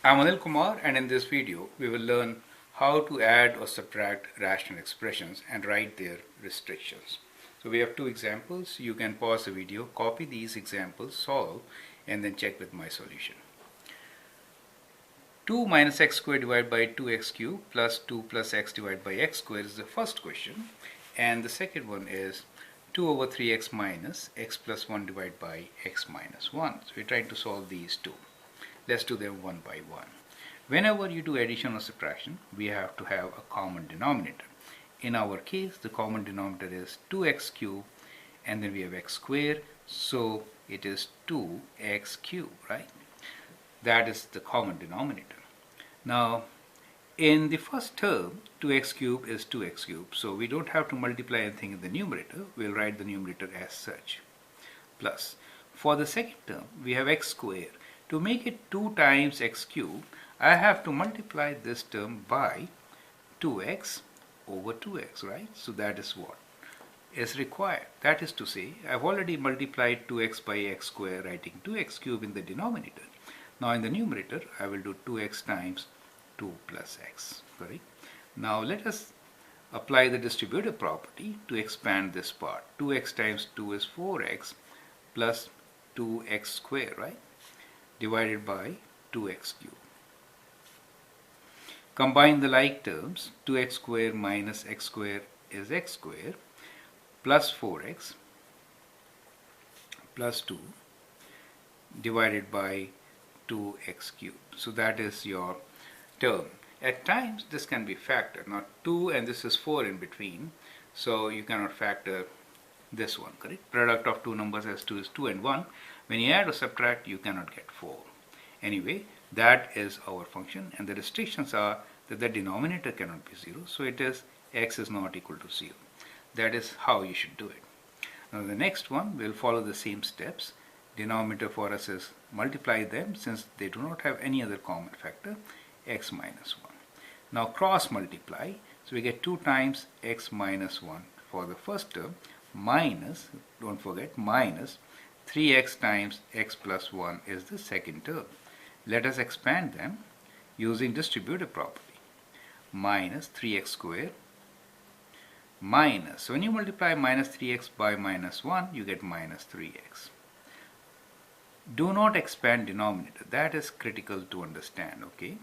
I'm Anil Kumar, and in this video we will learn how to add or subtract rational expressions and write their restrictions. So we have two examples. You can pause the video, copy these examples, solve, and then check with my solution. 2 minus x squared divided by 2x cubed plus 2 plus x divided by x squared is the first question, and the second one is 2 over 3x minus x plus 1 divided by x minus 1. So we're trying to solve these two. Let's do them one by one. Whenever you do addition or subtraction, we have to have a common denominator. In our case, the common denominator is 2x cubed, and then we have x squared, so it is 2x cubed, right? That is the common denominator. Now, in the first term, 2x cubed is 2x cubed, so we don't have to multiply anything in the numerator. We'll write the numerator as such. Plus, for the second term, we have x squared. To make it 2 times x cubed, I have to multiply this term by 2x over 2x, right? So that is what is required. That is to say, I've already multiplied 2x by x squared, writing 2x cubed in the denominator. Now in the numerator, I will do 2x times 2 plus x, correct? Now let us apply the distributive property to expand this part. 2x times 2 is 4x plus 2x squared, right? Divided by 2x cubed. Combine the like terms. 2x squared minus x squared is x squared plus 4x plus 2 divided by 2x cubed. So that is your term. At times this can be factored. Now 2 and this is 4 in between, so you cannot factor this one, correct? Product of two numbers as 2 is 2 and 1. When you add or subtract, you cannot get 4. Anyway, that is our function, and the restrictions are that the denominator cannot be 0, so it is x is not equal to 0. That is how you should do it. Now the next one will follow the same steps. Denominator for us is multiply them, since they do not have any other common factor, x minus 1. Now cross multiply, so we get 2 times x minus 1 for the first term, minus, don't forget, minus 3x times x plus 1 is the second term. Let us expand them using distributive property. Minus 3x squared minus, when you multiply minus 3x by minus 1, you get minus 3x. Do not expand denominator. That is critical to understand, okay?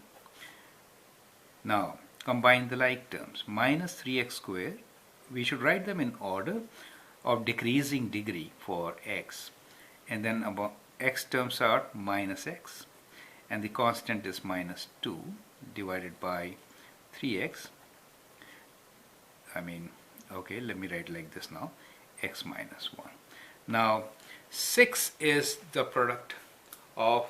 Now, combine the like terms. Minus 3x squared, we should write them in order of decreasing degree for x. And then about x terms are minus x, and the constant is minus 2 divided by 3x. Okay, let me write like this now, x minus 1. Now 6 is the product of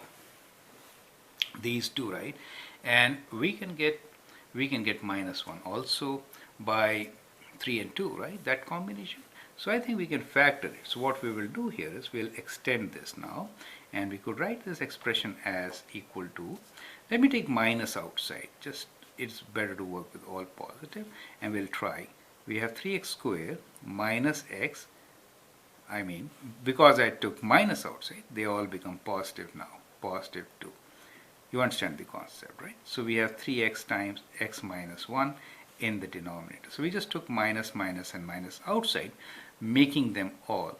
these two, right? And we can get minus 1 also by 3 and 2, right? That combination. So I think we can factor it. So what we will do here is we'll extend this now, and we could write this expression as equal to, let me take minus outside, just it's better to work with all positive, and we'll try. We have 3x squared minus x, because I took minus outside, they all become positive now, positive 2. You understand the concept, right? So we have 3x times x minus 1 in the denominator. So we just took minus, minus, and minus outside, making them all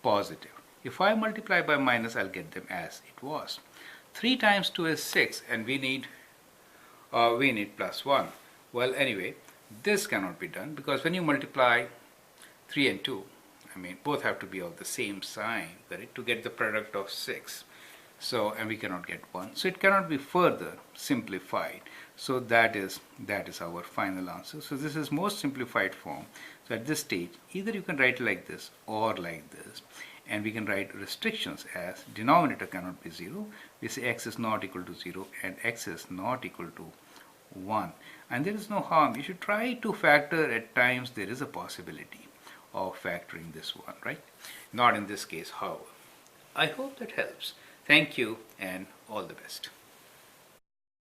positive. If I multiply by minus, I'll get them as it was. 3 times 2 is 6, and we need plus 1. Well, anyway, this cannot be done, because when you multiply 3 and 2, both have to be of the same sign, correct, to get the product of 6. So, and we cannot get 1. So it cannot be further simplified. So that is our final answer. So this is most simplified form. So at this stage, either you can write it like this or like this. And we can write restrictions as denominator cannot be 0. We say x is not equal to 0 and x is not equal to 1. And there is no harm. You should try to factor. At times there is a possibility of factoring this one, right? Not in this case, however. I hope that helps. Thank you and all the best.